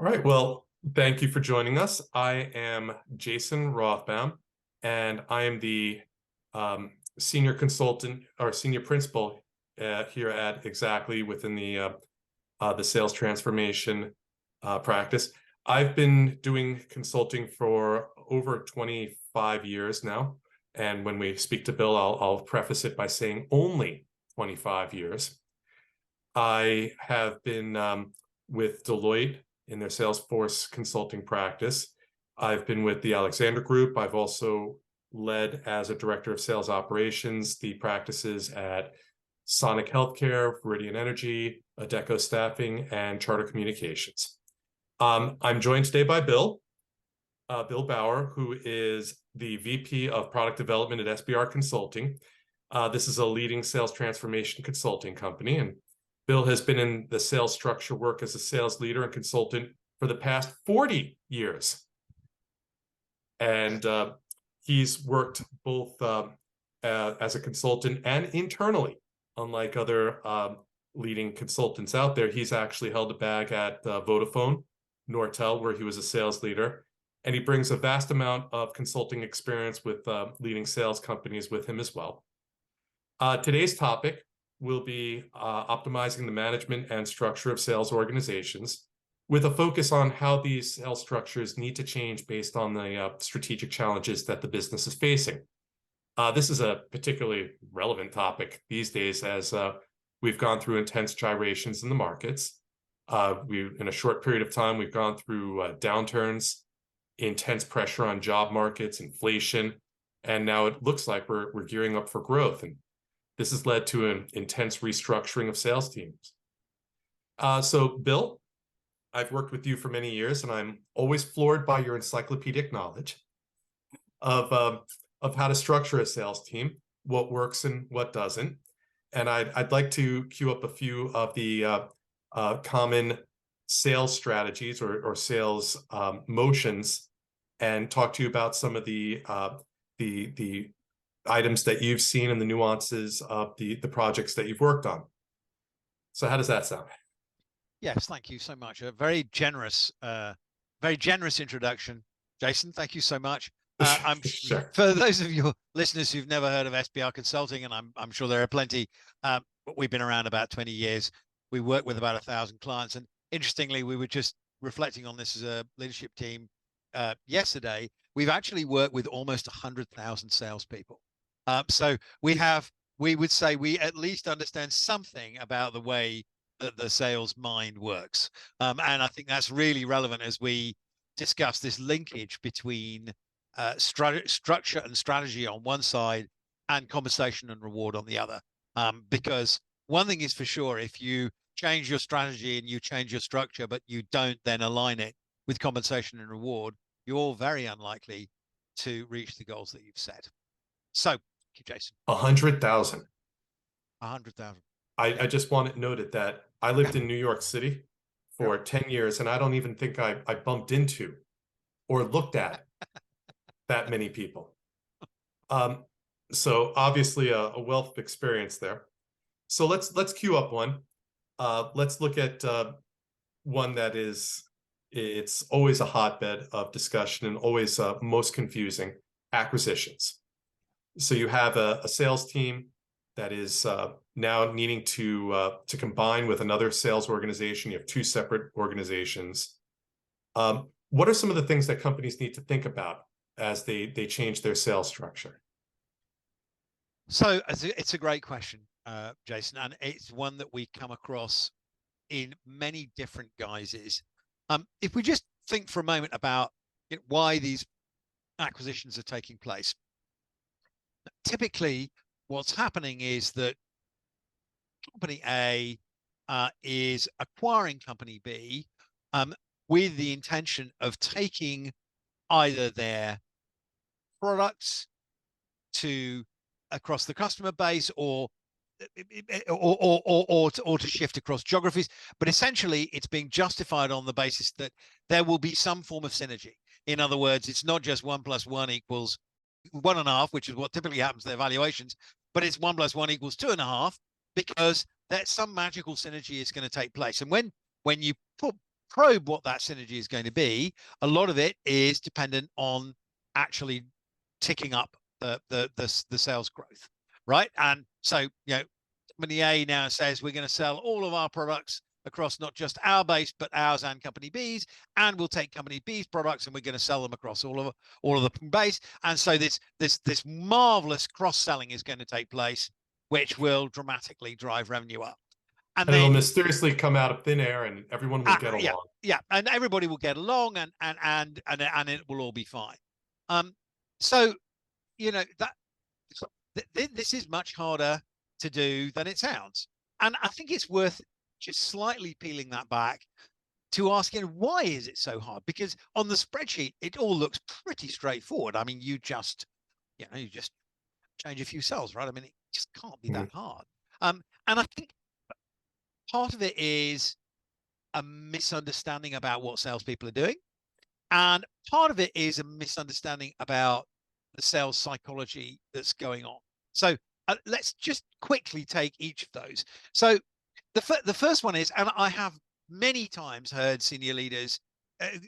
All right. Well, thank you for joining us. I am Jason Rothbaum, and I am the senior consultant or senior principal here at Xactly within the sales transformation practice. I've been doing consulting for over 25 years now. And when we speak to Bill, I'll preface it by saying only 25 years. I have been with Deloitte in their Salesforce consulting practice. I've been with the Alexander Group. I've also led as a director of sales operations the practices at Sonic Healthcare, Viridian Energy, Adecco Staffing, and Charter Communications. I'm joined today by Bill Bauer, who is the VP of Product Development at SBR Consulting. This is a leading sales transformation consulting company, and Bill has been in the sales structure work as a sales leader and consultant for the past 40 years. And he's worked both as a consultant and internally. Unlike other leading consultants out there, he's actually held a bag at Vodafone, Nortel, where he was a sales leader. And he brings a vast amount of consulting experience with leading sales companies with him as well. Today's topic will be optimizing the management and structure of sales organizations with a focus on how these sales structures need to change based on the strategic challenges that the business is facing. This is a particularly relevant topic these days as we've gone through intense gyrations in the markets. In a short period of time, we've gone through downturns, intense pressure on job markets, inflation, and now it looks like we're gearing up for growth. And this has led to an intense restructuring of sales teams. So, Bill, I've worked with you for many years, and I'm always floored by your encyclopedic knowledge of how to structure a sales team, what works and what doesn't. And I'd like to queue up a few of the common sales strategies or sales motions, and talk to you about some of the items that you've seen and the nuances of the projects that you've worked on. So how does that sound? Yes, thank you so much. A very generous introduction, Jason. Thank you so much. Sure. For those of your listeners who've never heard of SBR Consulting, and I'm sure there are plenty, but we've been around about 20 years. We work with about 1,000 clients, and interestingly, we were just reflecting on this as a leadership team yesterday. We've actually worked with almost 100,000 salespeople. So we would say we at least understand something about the way that the sales mind works. And I think that's really relevant as we discuss this linkage between structure and strategy on one side and compensation and reward on the other. Because one thing is for sure, if you change your strategy and you change your structure, but you don't then align it with compensation and reward, you're very unlikely to reach the goals that you've set. So, thank you, Jason. 100,000. 100,000. I just want it noted that I lived in New York City for 10 years, and I don't even think I bumped into or looked at that many people. So obviously a wealth of experience there. So let's queue up one. Let's look at one that it's always a hotbed of discussion and always most confusing: acquisitions. So you have a sales team that is now needing to combine with another sales organization. You have two separate organizations. What are some of the things that companies need to think about as they change their sales structure? So it's a great question, Jason, and it's one that we come across in many different guises. If we just think for a moment about why these acquisitions are taking place, typically what's happening is that company A is acquiring company B with the intention of taking either their products to across the customer base or to shift across geographies, but essentially it's being justified on the basis that there will be some form of synergy. In other words, it's not just 1 + 1 = 1.5, which is what typically happens to their valuations, but it's 1 + 1 = 2.5, because that some magical synergy is going to take place. And when you put probe what that synergy is going to be, a lot of it is dependent on actually ticking up the sales growth, right? And so, company A now says we're going to sell all of our products across not just our base, but ours and company B's, and we'll take company B's products and we're going to sell them across all of the base. And so this marvelous cross-selling is going to take place, which will dramatically drive revenue up. And it'll mysteriously come out of thin air, and everyone will get along. Yeah, and everybody will get along, and it will all be fine. So that this is much harder to do than it sounds, and I think it's worth just slightly peeling that back to asking, why is it so hard? Because on the spreadsheet it all looks pretty straightforward. I mean, you just change a few cells, right? I mean, it just can't be that hard. And I think part of it is a misunderstanding about what salespeople are doing, and part of it is a misunderstanding about the sales psychology that's going on. So let's just quickly take each of those. So the first one is, and I have many times heard senior leaders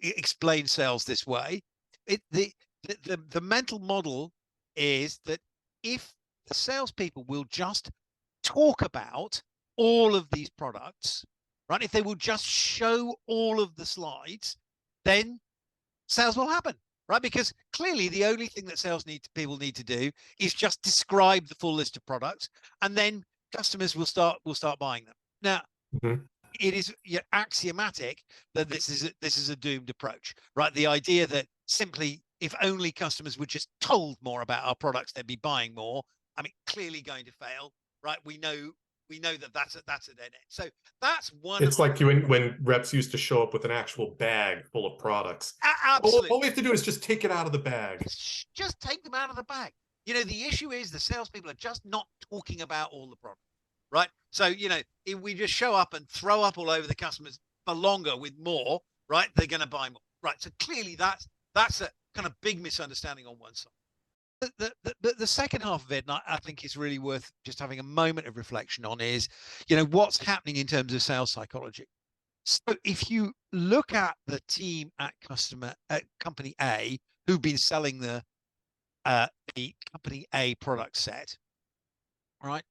explain sales this way. The mental model is that if the salespeople will just talk about all of these products, right? If they will just show all of the slides, then sales will happen, right? Because clearly the only thing that people need to do is just describe the full list of products, and then customers will start buying them. Now, it is axiomatic that this is a doomed approach, right? The idea that simply if only customers were just told more about our products, they'd be buying more. I mean, clearly going to fail, right? We know that that's a dead end. So that's one. It's like when reps used to show up with an actual bag full of products. Absolutely. All we have to do is just take it out of the bag. Just take them out of the bag. The issue is the salespeople are just not talking about all the products, right? So, if we just show up and throw up all over the customers for longer with more, right, they're going to buy more, right? So clearly that's a kind of big misunderstanding on one side. The second half of it, and I think is really worth just having a moment of reflection on, is, what's happening in terms of sales psychology. So if you look at the team at company A who've been selling the company A product set, right?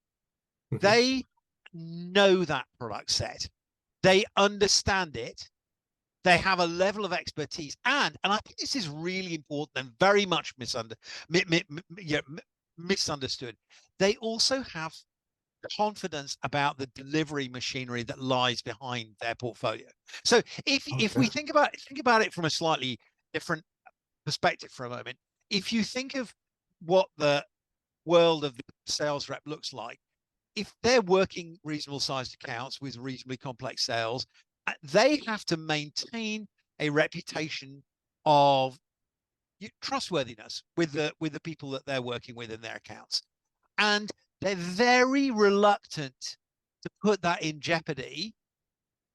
They know that product set. They understand it. They have a level of expertise, and I think this is really important and very much misunderstood. They also have confidence about the delivery machinery that lies behind their portfolio. So if we think about it from a slightly different perspective for a moment, if you think of what the world of the sales rep looks like, if they're working reasonable sized accounts with reasonably complex sales, they have to maintain a reputation of trustworthiness with the people that they're working with in their accounts. And they're very reluctant to put that in jeopardy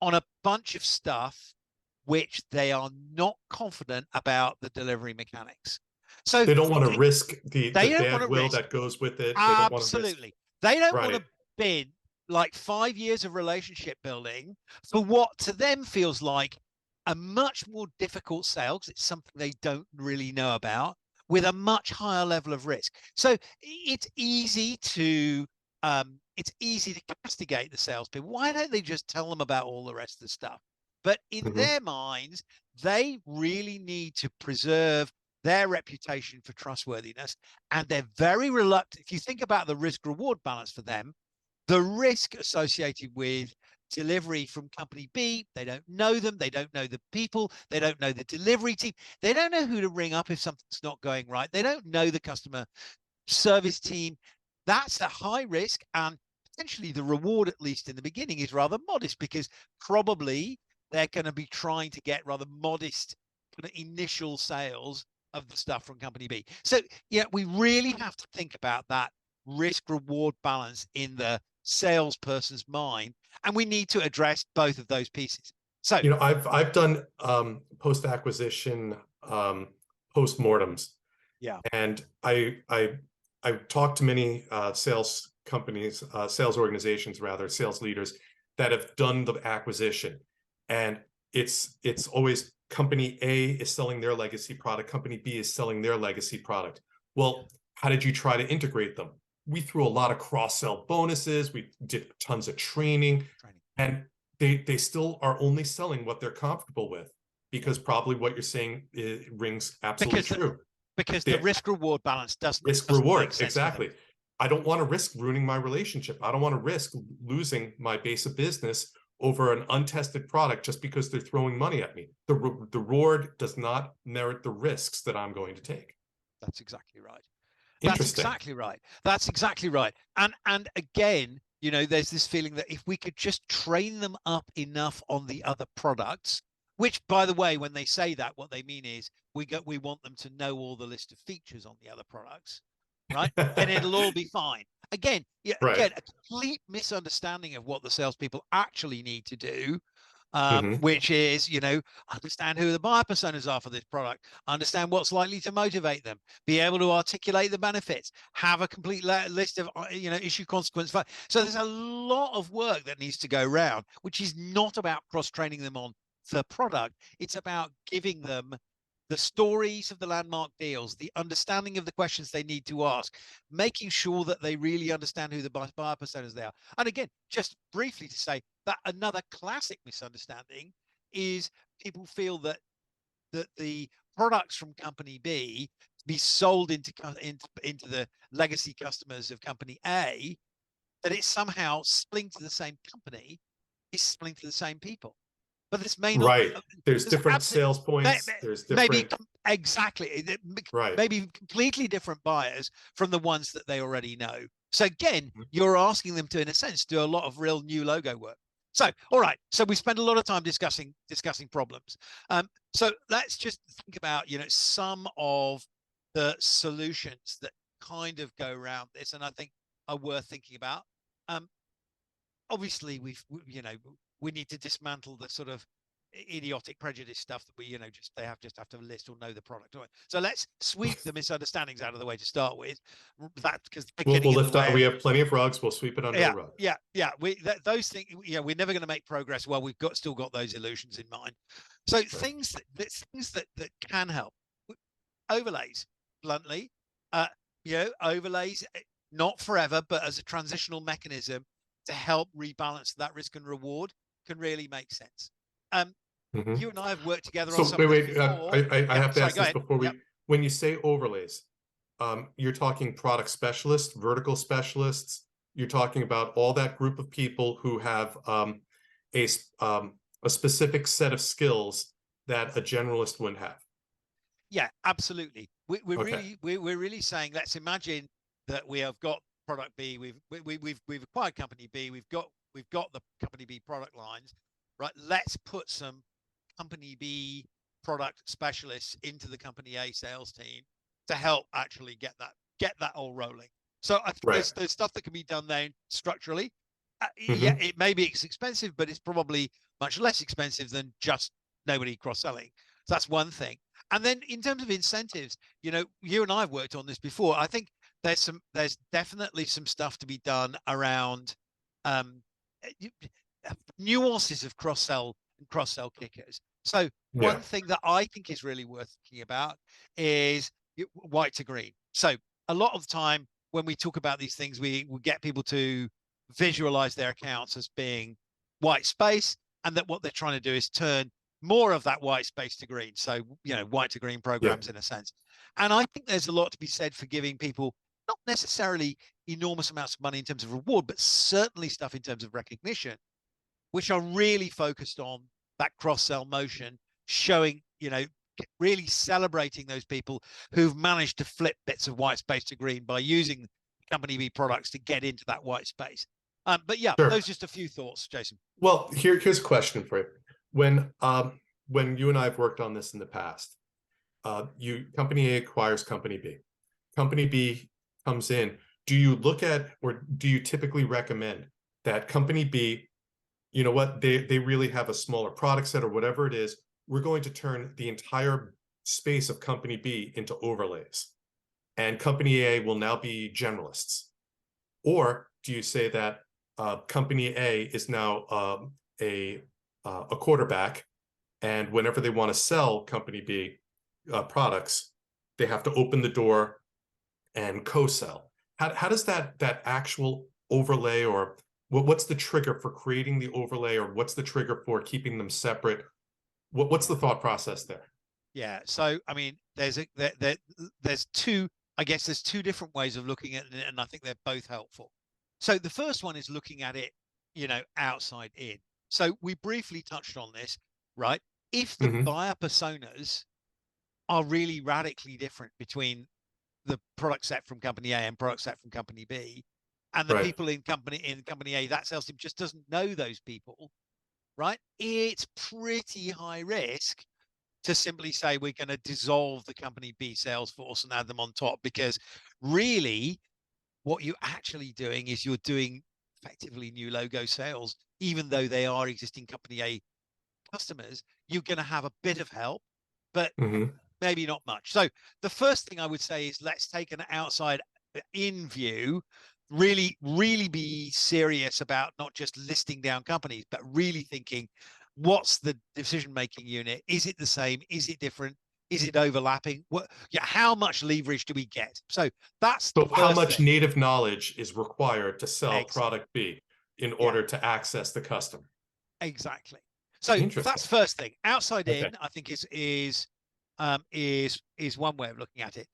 on a bunch of stuff which they are not confident about the delivery mechanics. So they don't want to risk the bad will that goes with it. Absolutely. They don't want to bid like 5 years of relationship building for what to them feels like a much more difficult sale, because it's something they don't really know about, with a much higher level of risk. So it's easy to castigate the salespeople. Why don't they just tell them about all the rest of the stuff? But in their minds, they really need to preserve their reputation for trustworthiness, and they're very reluctant. If you think about the risk-reward balance for them, the risk associated with delivery from company B, they don't know them, they don't know the people, they don't know the delivery team, they don't know who to ring up if something's not going right, they don't know the customer service team. That's a high risk, and potentially the reward, at least in the beginning, is rather modest, because probably they're going to be trying to get rather modest kind of initial sales of the stuff from company B. So we really have to think about that risk-reward balance in the salesperson's mind, and we need to address both of those pieces. So I've done post-acquisition postmortems, and I talked to many sales companies, sales organizations rather, sales leaders that have done the acquisition, and it's always company A is selling their legacy product, company B is selling their legacy product. Well, how did you try to integrate them? We threw a lot of cross-sell bonuses, we did tons of training, and they still are only selling what they're comfortable with, because probably what you're saying rings absolutely true. Because the risk reward balance risk doesn't reward, make sense exactly. I don't want to risk ruining my relationship. I don't want to risk losing my base of business over an untested product just because they're throwing money at me. The reward does not merit the risks that I'm going to take. That's exactly right. That's Interesting. exactly right. That's exactly right. And again, you know, there's this feeling that if we could just train them up enough on the other products, which, by the way, when they say that, what they mean is we want them to know all the list of features on the other products, right? Then it'll all be fine. Again, yeah, Right. again, a complete misunderstanding of what the salespeople actually need to do, Mhm. which is, you know, understand who the buyer personas are for this product, understand what's likely to motivate them, be able to articulate the benefits, have a complete list of, you know, issue consequence. So there's a lot of work that needs to go around, which is not about cross-training them on the product. It's about giving them the stories of the landmark deals, the understanding of the questions they need to ask, making sure that they really understand who the buyer personas they are. And again, just briefly to say that another classic misunderstanding is people feel that the products from company B be sold into the legacy customers of company A, that it's somehow spilling to the same company, is spilling to the same people. But this may not. Right. There's There's different sales points. There's maybe different. exactly Right. maybe completely different buyers from the ones that they already know. So again, Mhm. you're asking them to, in a sense, do a lot of real new logo work. So, all right. So we spend a lot of time discussing problems. So let's just think about, you know, some of the solutions that kind of go around this, and I think are worth thinking about. Um, Obviously, you know, we need to dismantle the sort of idiotic prejudice stuff that we, you know, just have to list or know the product. So let's sweep the misunderstandings out of the way to start with. That because they're We'll getting in the lift up. We way. have plenty of rugs. We'll sweep it under the Yeah, rug. yeah. Those things. Yeah, we're never going to make progress while we've still got those illusions in mind. So Right. things that can help. Overlays, bluntly, uh, you know, overlays, not forever, but as a transitional mechanism to help rebalance that risk and reward can really make sense. Mhm. You and I have worked together on So some wait, of this wait. before. I Yeah, have to sorry, ask go this ahead. before Yep. we. When you say overlays, you're talking product specialists, vertical specialists. You're talking about all that group of people who have a specific set of skills that a generalist wouldn't have. Yeah, absolutely. Okay. We're really saying, let's imagine that we have got product B, we've acquired company B, we've got the company B product lines, right? Let's put some company B product specialists into the company A sales team to help actually get that all rolling. So I think Right. there's stuff that can be done then structurally. Yeah, Hmm. it maybe it's expensive, but it's probably much less expensive than just nobody cross selling. So that's one thing. And then in terms of incentives, you know, you and I have worked on this before. I think there's definitely some stuff to be done around um, nuances of cross sell kickers. So Yeah. one thing that I think is really worth thinking about is white to green. So a lot of the time when we talk about these things, we get people to visualize their accounts as being white space, and that what they're trying to do is turn more of that white space to green. So, you know, white to green Yeah. programs in a sense. And I think there's a lot to be said for giving people not necessarily enormous amounts of money in terms of reward, but certainly stuff in terms of recognition, which are really focused on that cross sell motion, showing, you know, really celebrating those people who've managed to flip bits of white space to green by using company B products to get into that white space. But yeah, Sure. those are just a few thoughts, Jason. Well, here's a question for you. When you and I have worked on this in the past, you company A acquires company B. Company B comes in. Do you look at, or do you typically recommend that company B, you know what, they really have a smaller product set or whatever it is, we're going to turn the entire space of company B into overlays, and company A will now be generalists? Or do you say that company A is now a quarterback, And whenever they want to sell company B products, they have to open the door and co-sell. How does that actual overlay, or what's the trigger for creating the overlay, or what's the trigger for keeping them separate? What's the thought process there? Yeah. So, I mean, there's two, I guess there's two different ways of looking at it, and I think they're both helpful. So the first one is looking at it, outside in. So we briefly touched on this, right? If the Hmm. buyer personas are really radically different between the product set from company A and product set from company B, and the Right. people in company A, that sales team just doesn't know those people, right? It's pretty high risk to simply say we're going to dissolve the company B sales force and add them on top, because really what you're actually doing is you're doing effectively new logo sales, even though they are existing company A customers. You're going to have a bit of help, but Hmm. maybe not much. So the first thing I would say is let's take an outside in view, really be serious about not just listing down companies, but really thinking, what's the decision making unit? Is it the same? Is it different? Is it overlapping? How much leverage do we get? So that's the So how first much thing. native knowledge is required to sell Excellent. product B in Yeah, order to access the customer? exactly. So Interesting. that's first thing. Outside Okay. in, I think is one way of looking at it.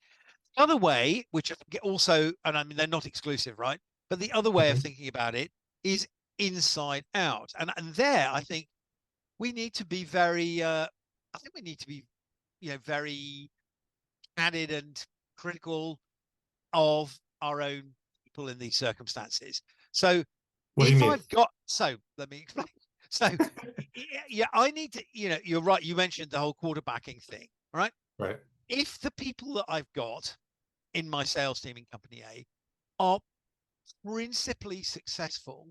Other way, which also, and I mean, they're not exclusive, right? But the other way of Hmm. thinking about it is inside out. And there, I think we need to be I think we need to be, very candid and critical of our own people in these circumstances. So What do you if mean? I've got, so let me explain. So yeah, I need to, you're right. You mentioned the whole quarterbacking thing, right? Right. If the people that I've got in my sales team in company A are principally successful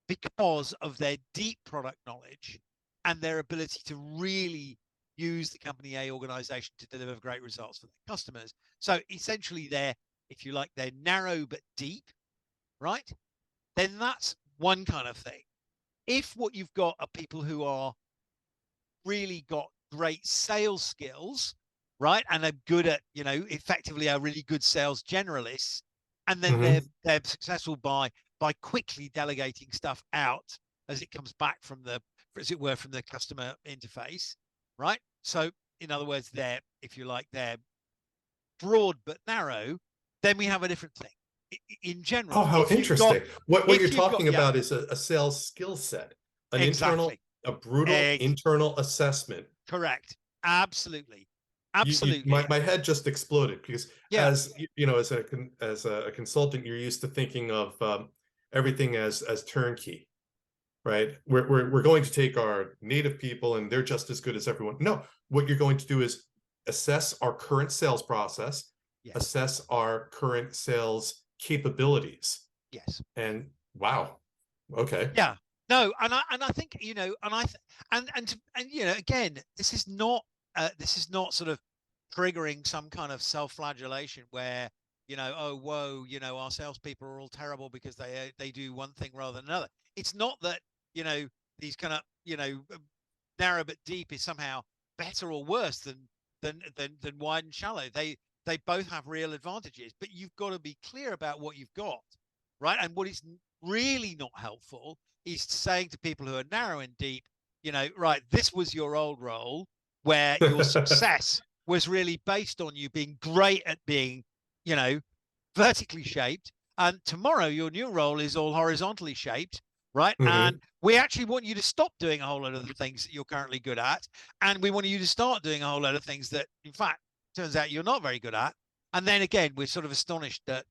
because of their deep product knowledge and their ability to really use the company A organization to deliver great results for their customers. So essentially if you like, they're narrow but deep, right? Then that's one kind of thing. If what you've got are people who are really got great sales skills, right, and are good at, effectively are really good sales generalists, and then Hmm. they're successful by quickly delegating stuff out as it comes back from the, as it were, from the customer interface, right? So in other words, they're, if you like, they're broad but narrow. Then we have a different thing. In Oh, general, how interesting. What you're if you've got, talking yeah, about is a sales skill set, exactly, a brutal egg, internal assessment. correct, absolutely, absolutely, My head just exploded because yeah, as a consultant, you're used to thinking of everything as turnkey, right? We're going to take our native people and they're just as good as everyone. No, what you're going to do is assess our current sales process, yes, assess our current sales capabilities, yes. and wow, okay. Yeah. No, and I think, and again, this is not sort of triggering some kind of self-flagellation where, oh whoa, our salespeople are all terrible because they do one thing rather than another. It's not that, these kind of, narrow but deep is somehow better or worse than wide and shallow. They both have real advantages, but you've got to be clear about what you've got, right? And what is really not helpful is saying to people who are narrow and deep, right, this was your old role where your success was really based on you being great at being, you know, vertically shaped. And tomorrow your new role is all horizontally shaped, right? And Hmm. we actually want you to stop doing a whole lot of the things that you're currently good at. And we want you to start doing a whole lot of things that, in fact, turns out you're not very good at. And then again, we're sort of astonished that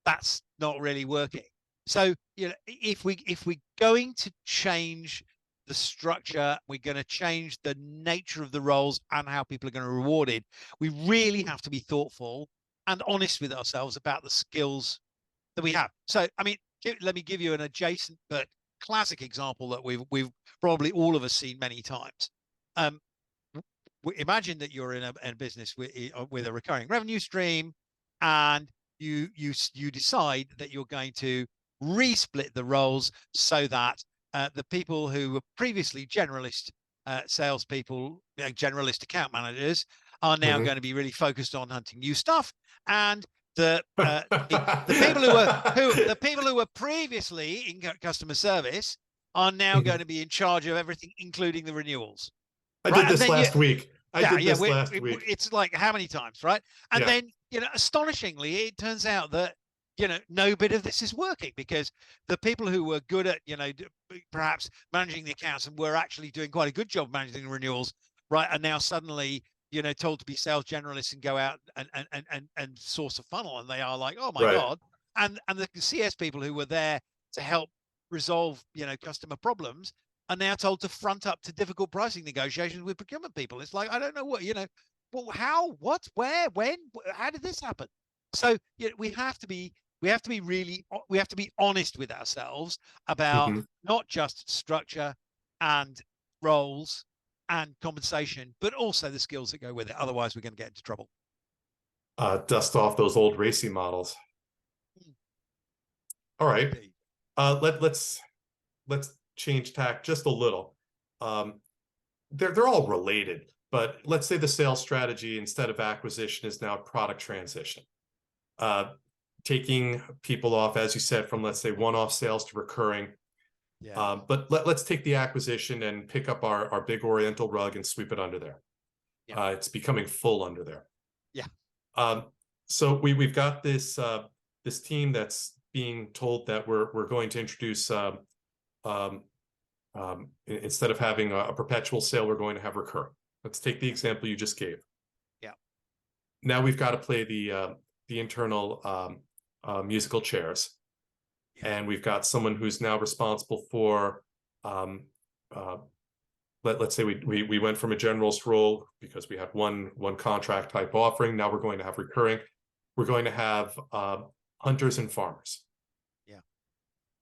that's not really working. So, if we're going to change the structure, we're going to change the nature of the roles and how people are going to be rewarded, we really have to be thoughtful and honest with ourselves about the skills that we have. So, I mean, let me give you an adjacent but classic example that we've probably all of us seen many times. Um, Imagine that you're in a business with a recurring revenue stream, and you decide that you're going to resplit the roles so that the people who were previously generalist salespeople, generalist account managers, are now Mhm. going to be really focused on hunting new stuff. And the people who were previously in customer service are now going Mhm. to be in charge of everything, including the renewals, I right? did And this then you, last week. I yeah, did yeah, this last week. it's like how many times, right? And Yeah. then, astonishingly, it turns out that no bit of this is working, because the people who were good at perhaps managing the accounts and were actually doing quite a good job managing the renewals, right, are now suddenly told to be sales generalists and go out and source a funnel, and they are like, oh my Right. god. And the CS people who were there to help resolve customer problems are now told to front up to difficult pricing negotiations with procurement people. It's like, I don't know well, how, what, where, when, how did this happen? So we have to be honest with ourselves about Hmm. not just structure and roles and compensation, but also the skills that go with it. Otherwise, we're going to get into trouble. Dust off those old racy models. All right. Indeed. Let's change tack just a little. They're all related, but let's say the sales strategy instead of acquisition is now product transition. Taking people off, as you said, from let's say one-off sales to recurring. Yeah. But let's take the acquisition and pick up our big Oriental rug and sweep it under there. Yeah. It's becoming full under there. Yeah. Um, so we've got this team that's being told that we're going to introduce instead of having a perpetual sale, we're going to have recurring. Let's take the example you just gave. Yeah. Now we've got to play the internal musical chairs, Yeah. and we've got someone who's now responsible for let's say we went from a generalist role because we had one contract type offering. Now we're going to have recurring. We're going to have hunters and farmers. Yeah.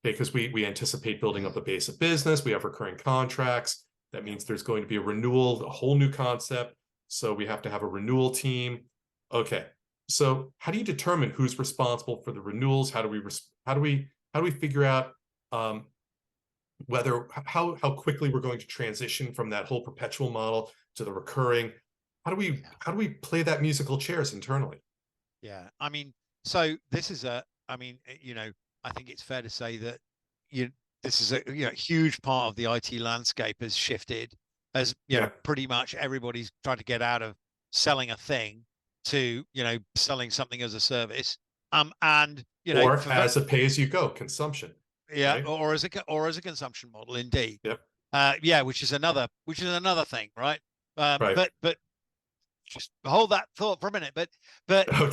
Because we anticipate building up a base of business. We have recurring contracts. That means there's going to be a renewal, a whole new concept. So we have to have a renewal team. Okay. So how do you determine who's responsible for the renewals? How do we figure out how quickly we're going to transition from that whole perpetual model to the recurring? How do we play that musical chairs internally? Yeah. I mean, so this is I think it's fair to say that this is a huge part of the IT landscape has shifted, as Yeah. pretty much everybody's trying to get out of selling a thing to selling something as a service. And Or for as a pay-as-you-go consumption, yeah, right? or as a consumption model, indeed. Yep. Yeah, which is another thing, right? Right. But just hold that thought for a minute. But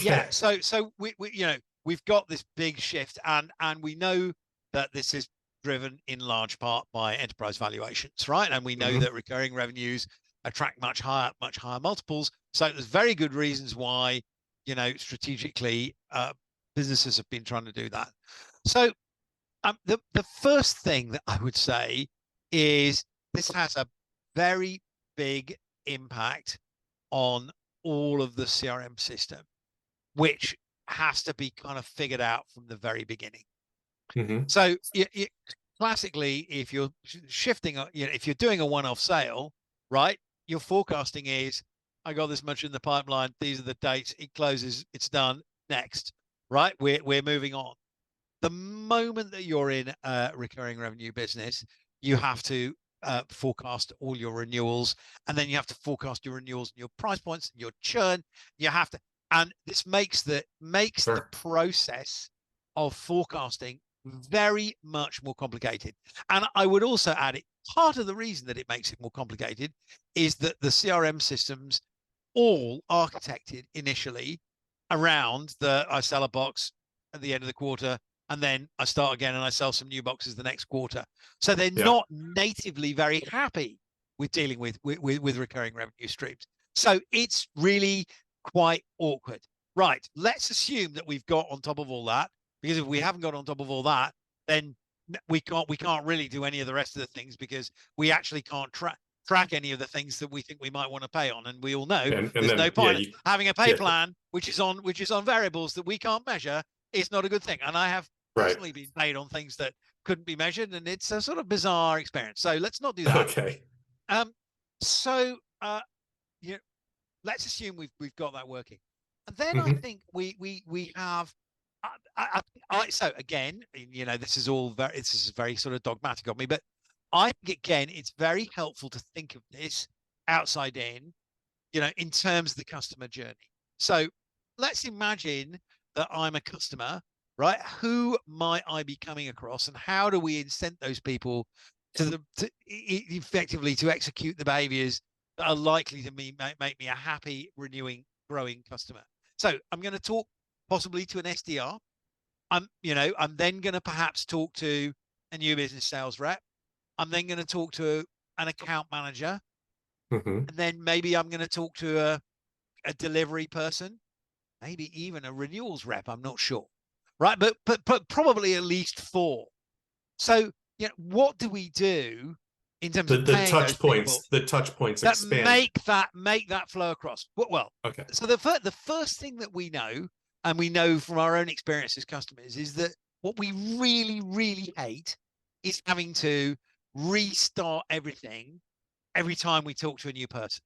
yeah, Okay. so we've got this big shift, and we know that this is driven in large part by enterprise valuations, right? And we know Mhm. that recurring revenues attract much higher multiples. So there's very good reasons why strategically businesses have been trying to do that. So the first thing that I would say is this has a very big impact on all of the CRM system, which has to be kind of figured out from the very beginning. Mhm. So classically, if you're shifting, if you're doing a one-off sale, right, your forecasting is, I got this much in the pipeline. These are the dates. It closes. It's done. Next, right? We're moving on. The moment that you're in a recurring revenue business, you have to forecast all your renewals, and then you have to forecast your renewals and your price points and your churn. You have to, and this makes the Sure. process of forecasting very much more complicated. And I would also add it, part of the reason that it makes it more complicated is that the CRM systems all architected initially around I sell a box at the end of the quarter, and then I start again and I sell some new boxes the next quarter. So they're Yeah. not natively very happy with dealing with recurring revenue streams. So it's really quite awkward. Right. Let's assume that we've got on top of all that, because if we haven't got on top of all that, then we can't really do any of the rest of the things, because we actually can't track any of the things that we think we might want to pay on. And we all know And there's no then yeah, point having a pay yeah, plan which is on variables that we can't measure. It's not a good thing. And I have right. personally been paid on things that couldn't be measured, and it's a sort of bizarre experience. So let's not do that. Okay. Um, So, you know, let's assume we've got that working, and then I Hmm. think we have. So again, this is all this is very sort of dogmatic of me, but I think again it's very helpful to think of this outside in, in terms of the customer journey. So let's imagine that I'm a customer, right? Who might I be coming across, and how do we incent those people to effectively to execute the behaviors that are likely to make me a happy, renewing, growing customer? So I'm going to talk possibly to an SDR. I'm then going to perhaps talk to a new business sales rep. I'm then going to talk to an account manager, Hmm. and then maybe I'm going to talk to a delivery person, maybe even a renewals rep. I'm not sure, right? But probably at least four. So what do we do in terms of paying those people The touch points that expand. make that flow across? Well, Okay. so the first thing that we know, and we know from our own experience as customers, is that what we really really hate is having to restart everything every time we talk to a new person.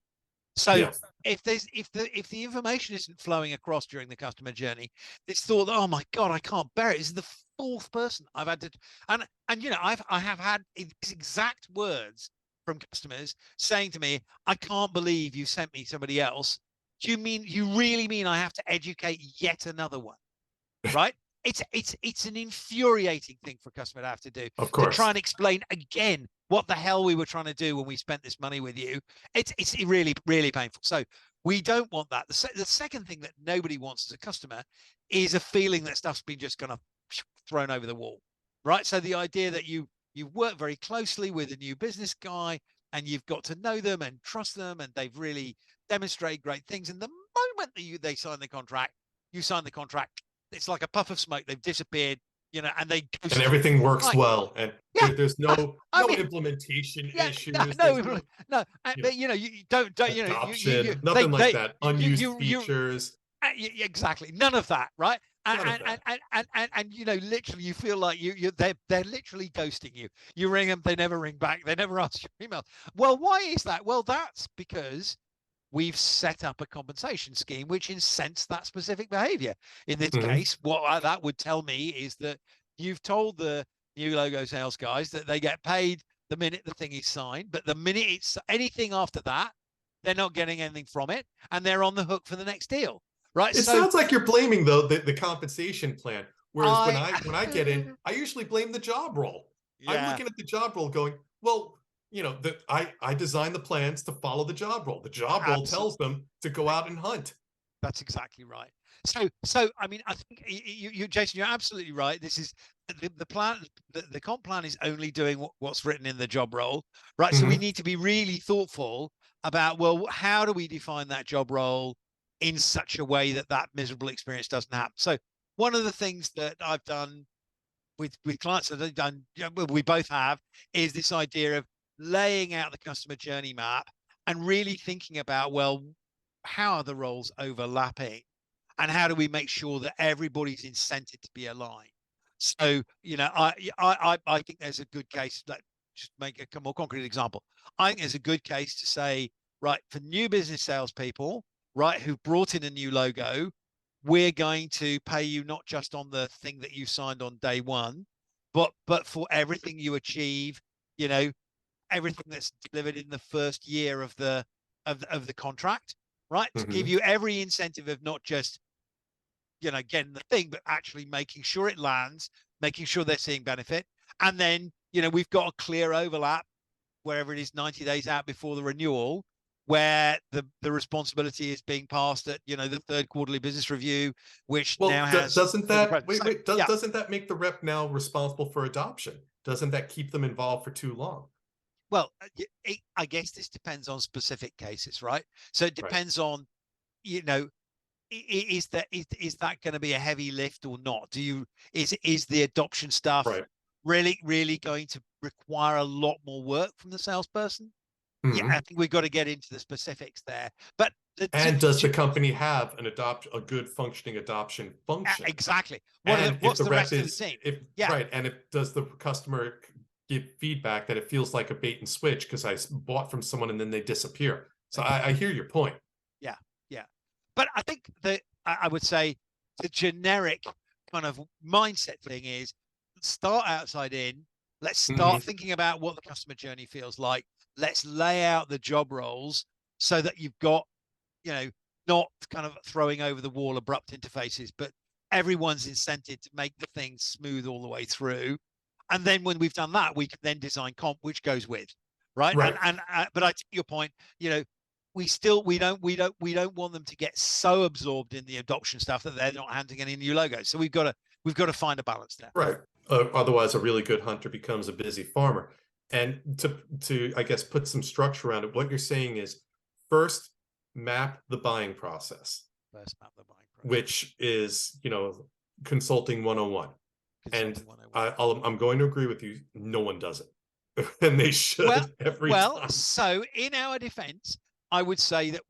So Yeah. if the information isn't flowing across during the customer journey, it's thought that, oh my God, I can't bear it. This is the fourth person I've had to, and I have had these exact words from customers saying to me, I can't believe you sent me somebody else. Do you really mean I have to educate yet another one? Right? It's an infuriating thing for a customer to have to do, Of to try course. and explain again what the hell we were trying to do when we spent this money with you. It's really really painful. So we don't want that. The second thing that nobody wants as a customer is a feeling that stuff's been just kind of thrown over the wall, right? So the idea that you work very closely with a new business guy, and you've got to know them and trust them, and they've really demonstrated great things, and the moment that they sign the contract, you sign the contract, it's like a puff of smoke. They've disappeared, and they And ghost you. everything works Like, well, and yeah, there's I no mean, implementation yeah, issues. There's no, no, no. you know, But you don't, adoption, they nothing like that. Unused you features, exactly none of that, right? And none of that. literally, you feel like they're literally ghosting you. You ring them, they never ring back. They never ask your email. Well, why is that? Well, that's because we've set up a compensation scheme which incents that specific behavior. In this Hmm. case, what that would tell me is that you've told the new logo sales guys that they get paid the minute the thing is signed, but the minute it's anything after that, they're not getting anything from it, and they're on the hook for the next deal. Right. It So sounds like you're blaming though the compensation plan. Whereas I when I get in, I usually blame the job role. I'm yeah, looking at the job role going, well, I design the plans to follow the job role. The job role absolutely. tells them to go out and hunt. That's exactly right. So I mean, I think Jason, you're absolutely right. This is the plan. The comp plan is only doing what's written in the job role, right? So we Hmm. need to be really thoughtful about, well, how do we define that job role in such a way that that miserable experience doesn't happen? So one of the things that I've done with clients that I've done, we both have, is this idea of laying out the customer journey map and really thinking about, well, how are the roles overlapping, and how do we make sure that everybody's incented to be aligned? So, I think there's a good case. Like, just make a more concrete example. I think there's a good case to say, right, for new business salespeople, right, who brought in a new logo, we're going to pay you not just on the thing that you signed on day one, but for everything you achieve, you know, everything that's delivered in the first year of the contract, right? To give Hmm. you every incentive of not just getting the thing, but actually making sure it lands, making sure they're seeing benefit, and then we've got a clear overlap wherever it is 90 days out before the renewal, where the responsibility is being passed at the third quarterly business review, which now Well, has doesn't the that president. So yeah, doesn't that make the rep now responsible for adoption? Doesn't that keep them involved for too long? well, I guess this depends on specific cases, right? So it Right. depends on, you know is that going to be a heavy lift or not? Is the adoption stuff Right. really going to require a lot more work from the salesperson? Yeah, I Hmm. think we've got to get into the specifics there. But And does the company have a good functioning adoption function? exactly, And if what's the the rep rest of the is team? if Yeah, right, and if does the customer give feedback that it feels like a bait and switch because bought from someone and then they disappear. So They do. I hear your point. Yeah, yeah. But I think that I would say the generic kind of mindset thing is start outside in. Let's start Mhm. thinking about what the customer journey feels like. Let's lay out the job roles so that you've got, you know, not kind of throwing over the wall abrupt interfaces, but everyone's incented to make the thing smooth all the way through. And then when we've done that, we can then design comp, which goes with, right? Right. But I take your point, you know, we don't want them to get so absorbed in the adoption stuff that they're not handing any new logos. So we've got to find a balance there. Right. Otherwise, a really good hunter becomes a busy farmer. And to I guess put some structure around it, what you're saying is first map the buying process, First map the buying process. which is consulting 101. And Consulting 101. I'm going to agree with you. No one does it, and they should Well, every well, time. so in our defense, I would say that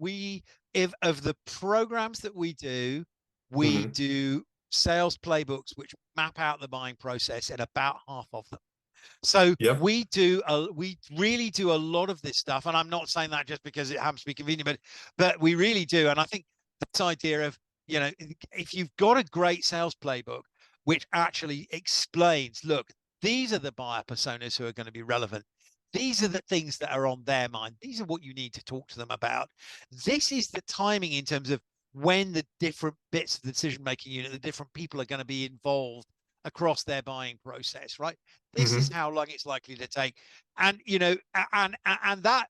if of the programs that we Hmm. do sales playbooks which map out the buying process in about half of them. So Yep. we really do a lot of this stuff, and I'm not saying that just because it happens to be convenient, but we really do. And I think this idea of, you know, if you've got a great sales playbook which actually explains, look, these are the buyer personas who are going to be relevant. These are the things that are on their mind. These are what you need to talk to them about. This is the timing in terms of when the different bits of the decision-making unit, the different people are going to be involved across their buying process, right? This is Hmm. how long it's likely to take. And, you know, and that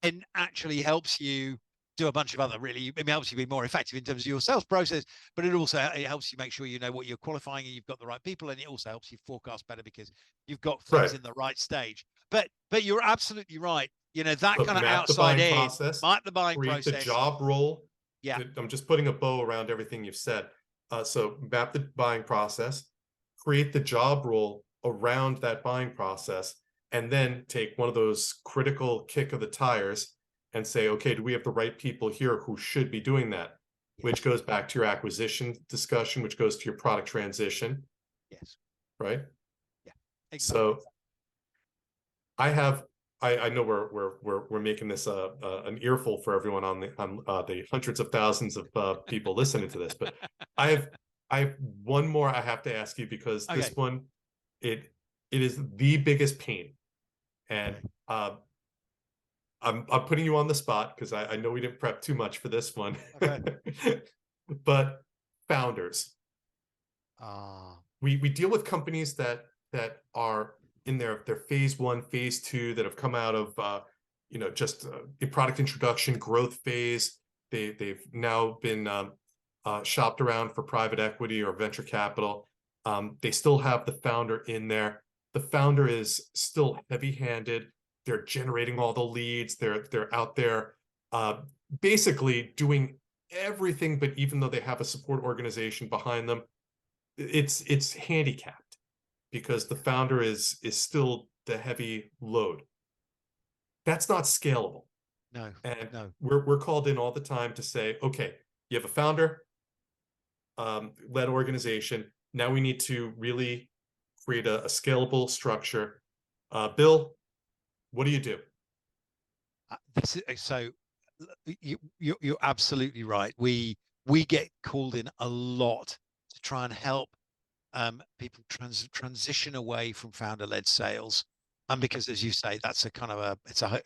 and actually helps you do a bunch of other really, it helps you be more effective in terms of your sales process, but it helps you make sure you know what you're qualifying and you've got the right people, and it also helps you forecast better because you've got things Right. in the right stage. But you're absolutely right. You know, that But kind of map the outside buying in, process, map the buying create the process. job role. Yeah. I'm just putting a bow around everything you've said. So map the buying process, create the job role around that buying process, and then take one of those critical kick of the tires and say, okay, do we have the right people here who should be doing that? Yes. Which goes back to your acquisition discussion, which goes to your product transition, Yes. right? Yeah. Exactly. So I know we're making this an earful for everyone on the hundreds of thousands of people listening to this, but I have I have one more I have to ask you because this Okay. one it it is the biggest pain, and Okay. I'm putting you on the spot because I know we didn't prep too much for this one, Okay. but founders, Ah. we deal with companies that are in their phase one, phase two, that have come out of just a product introduction growth phase. They've now been shopped around for private equity or venture capital. They still have the founder in there. The founder is still heavy-handed. They're generating all the leads. They're out there basically doing everything, but even though they have a support organization behind them, it's handicapped because the founder is still the heavy load. That's not scalable. No. And No. we're called in all the time to say, okay, you have a founder led organization. Now we need to really create a scalable structure. Bill, what do you do? This is so you're absolutely right. We get called in a lot to try and help people transition away from founder-led sales, and because, as you say, that's a kind of a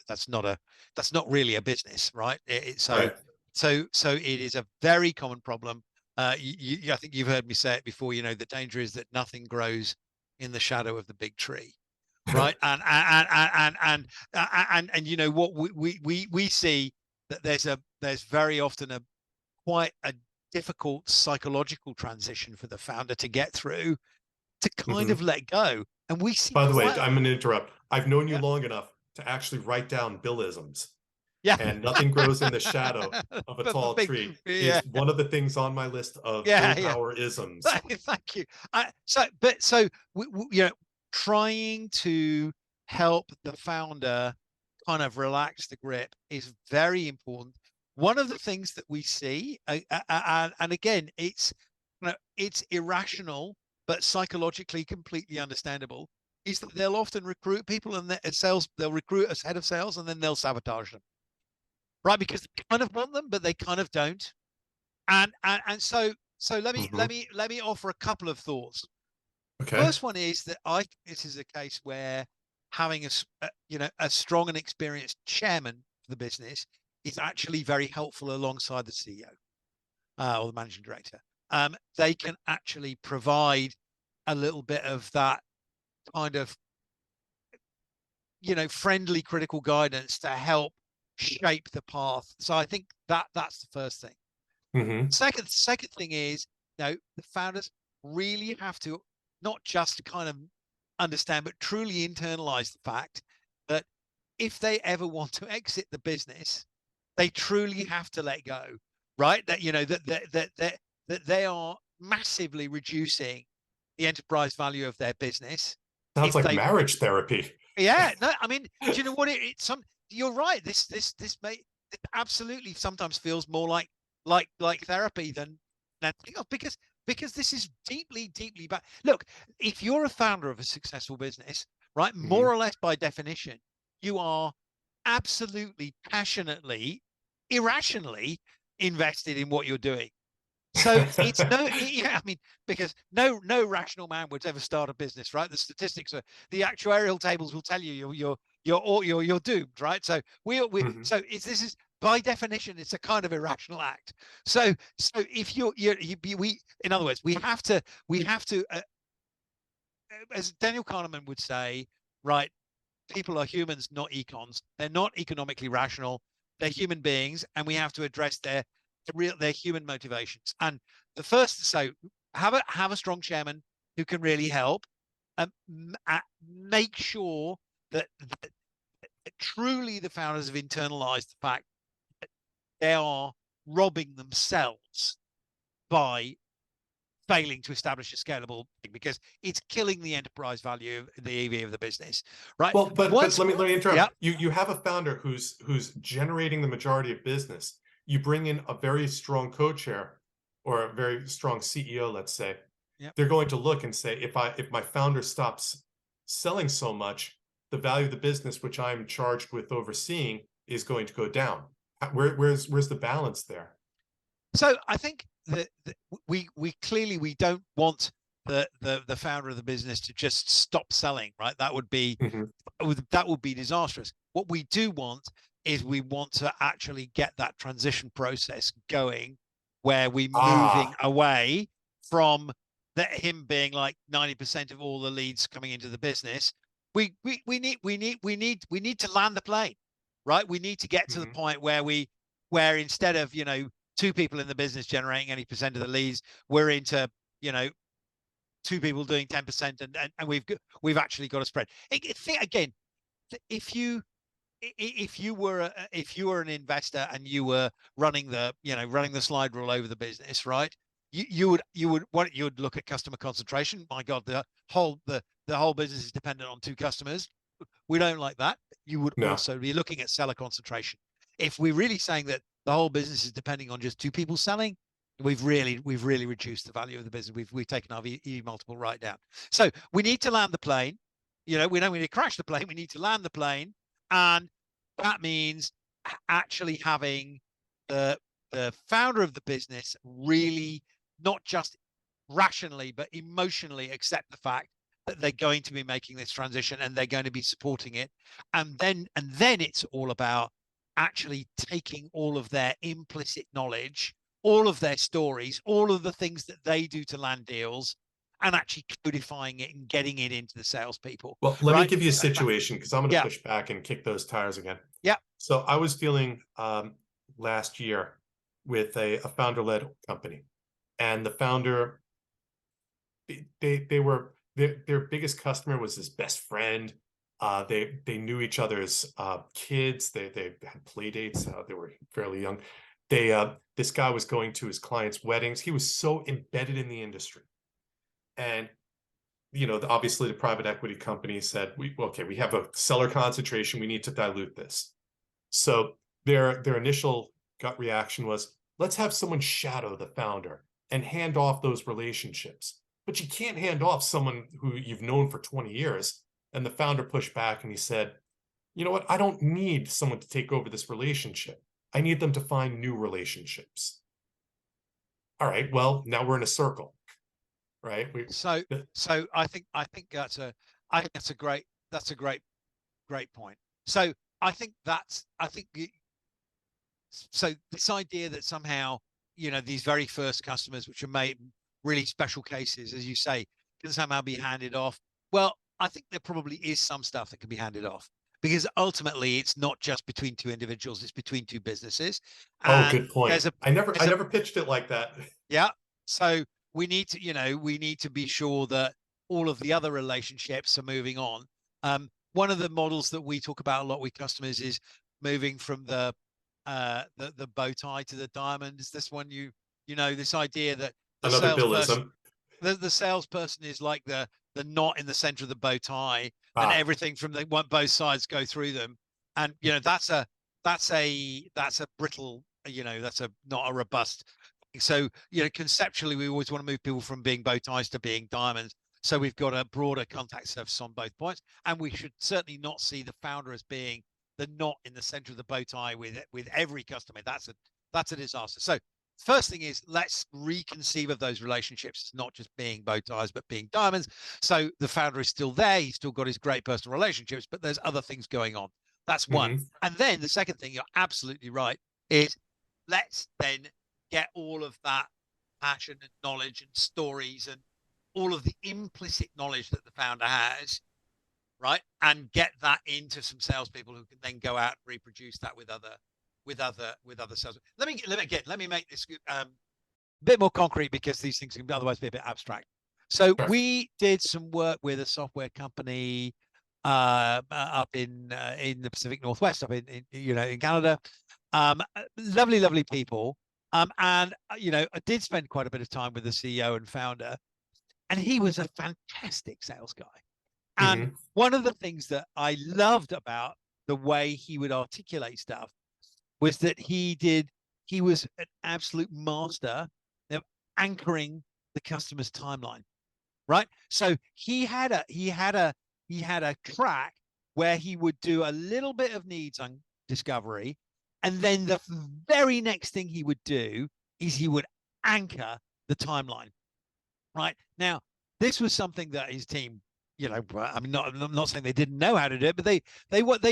that's not really a business, right? Right. So it is a very common problem. I think you've heard me say it before. You know, the danger is that nothing grows in the shadow of the big tree, right? And you know what we see that there's very often a quite a difficult psychological transition for the founder to get through to kind of Mhm. let go. And we see By the way, quite I'm going to interrupt. I've known you yeah, long enough to actually write down Billisms, yeah. and nothing grows in the shadow of a But tall big, tree yeah, is one of the things on my list of yeah, Bill yeah. Bauer isms. Thank you. So you know, trying to help the founder kind of relax the grip is very important. One of the things that we see, and again, it's, you know, it's irrational, but psychologically completely understandable. is that they'll often recruit people and they'll recruit as head of sales and then they'll sabotage them, right? Because they kind of want them, but they kind of don't. And so let me offer a couple of thoughts. Okay. First one is that this is a case where having a strong and experienced chairman for the business is actually very helpful alongside the CEO or the managing director. They can actually provide a little bit of that kind of friendly critical guidance to help shape the path. So I think that's the first thing. Mm-hmm. Second thing is, the founders really have to not just kind of understand, but truly internalize the fact that if they ever want to exit the business, they truly have to let go, right? That that they are massively reducing the enterprise value of their business Sounds if like they. marriage therapy. Yeah, no, I mean, do you know what it's some. You're right. This may it absolutely sometimes feels more like therapy than anything else, because this is deeply bad. Look, if you're a founder of a successful business, right, Mm-hmm. more or less by definition, you are absolutely passionately, irrationally invested in what you're doing. So it's no, yeah, I mean, because no rational man would ever start a business, right? The statistics are, the actuarial tables will tell you you're doomed, right? So Mm-hmm. so this is by definition, it's a kind of irrational act. So if we, in other words, we have to as Daniel Kahneman would say, right? People are humans, not econs. They're not economically rational. They're human beings, and we have to address their human motivations. And the first, so have a strong chairman who can really help. Make sure that truly the founders have internalized the fact that they are robbing themselves by failing to establish a scalable thing, because it's killing the enterprise value, the EV of the business, right? Well, but Once, let me yeah, interrupt. You have a founder who's generating the majority of business. You bring in a very strong co-chair or a very strong CEO, let's say. yeah. They're going to look and say, if my founder stops selling so much, the value of the business, which I'm charged with overseeing, is going to go down. Where's the balance there? So I think that we clearly we don't want the founder of the business to just stop selling, right? Mm-hmm. That would be disastrous. What we do want is we want to actually get that transition process going, where we moving Ah, away from that him being like 90% of all the leads coming into the business. We need to land the plane, right? We need to get to the mhm. point where instead of two people in the business generating any percent of the leads, we're into you know two people doing 10%, and we've actually got a spread. Again, if you were an investor and you were running the slide rule over the business, right? You would look at customer concentration. My God, the whole business is dependent on two customers. We don't like that. You would No, also be looking at seller concentration. If we're really saying that the whole business is depending on just two people selling, we've really reduced the value of the business. We've taken our EV multiple right down. So we need to land the plane. We don't need to crash the plane. We need to land the plane, and that means actually having the the founder of the business really not just rationally but emotionally accept the fact that they're going to be making this transition and they're going to be supporting it, and then it's all about actually taking all of their implicit knowledge, all of their stories, all of the things that they do to land deals, and actually codifying it and getting it into the salespeople, well, let me right? give you a situation because I'm going to Yeah, push back and kick those tires again. yeah, So I was dealing last year with a founder-led company, and the founder, they were their biggest customer was his best friend. They knew each other's kids. They had play dates. They were fairly young. This guy was going to his clients' weddings. He was so embedded in the industry, and obviously the private equity company said, we have a seller concentration. We need to dilute this. So their initial gut reaction was, let's have someone shadow the founder and hand off those relationships. But you can't hand off someone who you've known for 20 years. And the founder pushed back and he said, you know what? I don't need someone to take over this relationship. I need them to find new relationships. All right, well, now we're in a circle, right? So, so I think that's a great point. So I think so this idea that somehow, these very first customers, which are made really special cases, as you say, can somehow be handed off. Well, I think there probably is some stuff that can be handed off, because ultimately it's not just between two individuals, it's between two businesses. Oh, And good point. there's a I there's a never pitched it like that. yeah. So we need to be sure that all of the other relationships are moving on. One of the models that we talk about a lot with customers is moving from the bow tie to the diamond. Is this one this idea that the Another salesperson Billism. the salesperson is like the knot in the center of the bow tie, and Ah, everything from the one both sides go through them. And that's a brittle, that's a not a robust. So conceptually we always want to move people from being bow ties to being diamonds, so we've got a broader contact surface on both points, and we should certainly not see the founder as being the knot in the center of the bow tie with every customer. That's a disaster. So first thing is, let's reconceive of those relationships as not just being bow ties but being diamonds. So the founder is still there, he's still got his great personal relationships, but there's other things going on. That's one. mm-hmm, And then the second thing, you're absolutely right, is let's then get all of that passion and knowledge and stories and all of the implicit knowledge that the founder has, right, and get that into some salespeople who can then go out and reproduce that with other sales. Let me make this a bit more concrete, because these things can otherwise be a bit abstract. So sure. we did some work with a software company up in the Pacific Northwest, up in Canada. Lovely people. And I did spend quite a bit of time with the CEO and founder, and he was a fantastic sales guy. And Mm-hmm. one of the things that I loved about the way he would articulate stuff was that he was an absolute master of anchoring the customer's timeline, right? So he had a track where he would do a little bit of needs on discovery, and then the very next thing he would do is he would anchor the timeline. Right now, this was something that his team, I mean, I'm not saying they didn't know how to do it, but they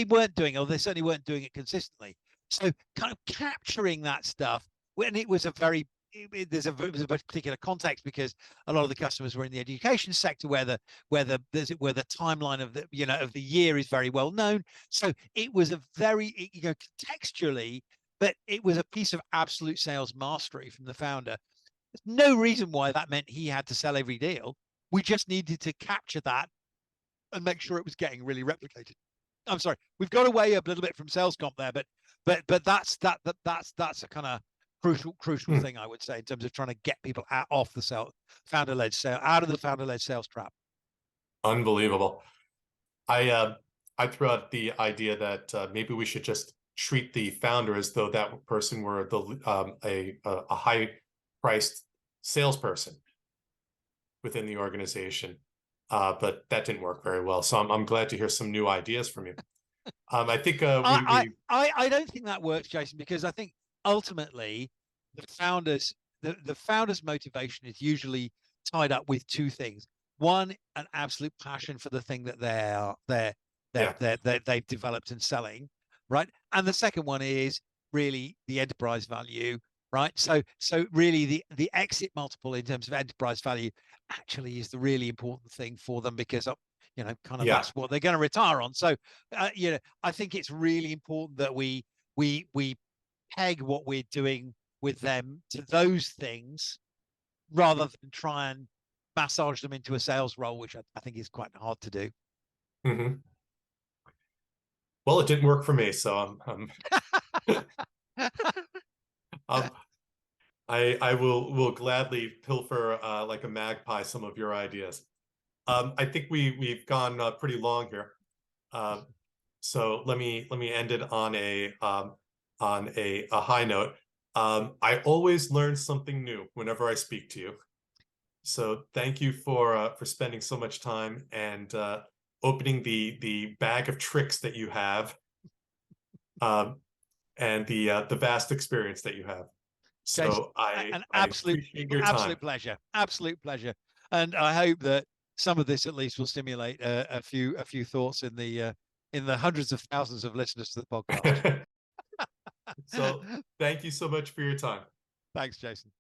weren't doing it, or they certainly weren't doing it consistently. So kind of capturing that stuff, when it was a very it was a particular context, because a lot of the customers were in the education sector, where the timeline of the year is very well known. So it was a very contextually, but it was a piece of absolute sales mastery from the founder. There's no reason why that meant he had to sell every deal. We just needed to capture that and make sure it was getting really replicated. I'm sorry, we've got away a little bit from sales comp there, but that's a kind of crucial Hmm. thing, I would say, in terms of trying to get people off the founder-led sale, out of the founder-led sales trap. Unbelievable. I I threw out the idea that maybe we should just treat the founder as though that person were a high priced salesperson within the organization. But that didn't work very well. So I'm glad to hear some new ideas from you. I think I don't think that works, Jason, because I think ultimately the founder's motivation is usually tied up with two things. One, an absolute passion for the thing that yeah, they've developed and selling, right? And the second one is really the enterprise value, right? So really the exit multiple in terms of enterprise value actually is the really important thing for them, because kind of yeah. that's what they're going to retire on. So I think it's really important that we peg what we're doing with them to those things, rather than try and massage them into a sales role, which I think is quite hard to do. Hmm. Well, it didn't work for me, so um, I will gladly pilfer like a magpie some of your ideas. I think we've gone pretty long here. Uh, so let me end it on a high note. I always learn something new whenever I speak to you. So thank you for spending so much time, and opening the bag of tricks that you have, and the vast experience that you have. Jason, So I an I appreciate your time. absolute pleasure, absolute pleasure. And I hope that some of this at least will stimulate a few thoughts in the hundreds of thousands of listeners to the podcast. So thank you so much for your time. Thanks, Jason.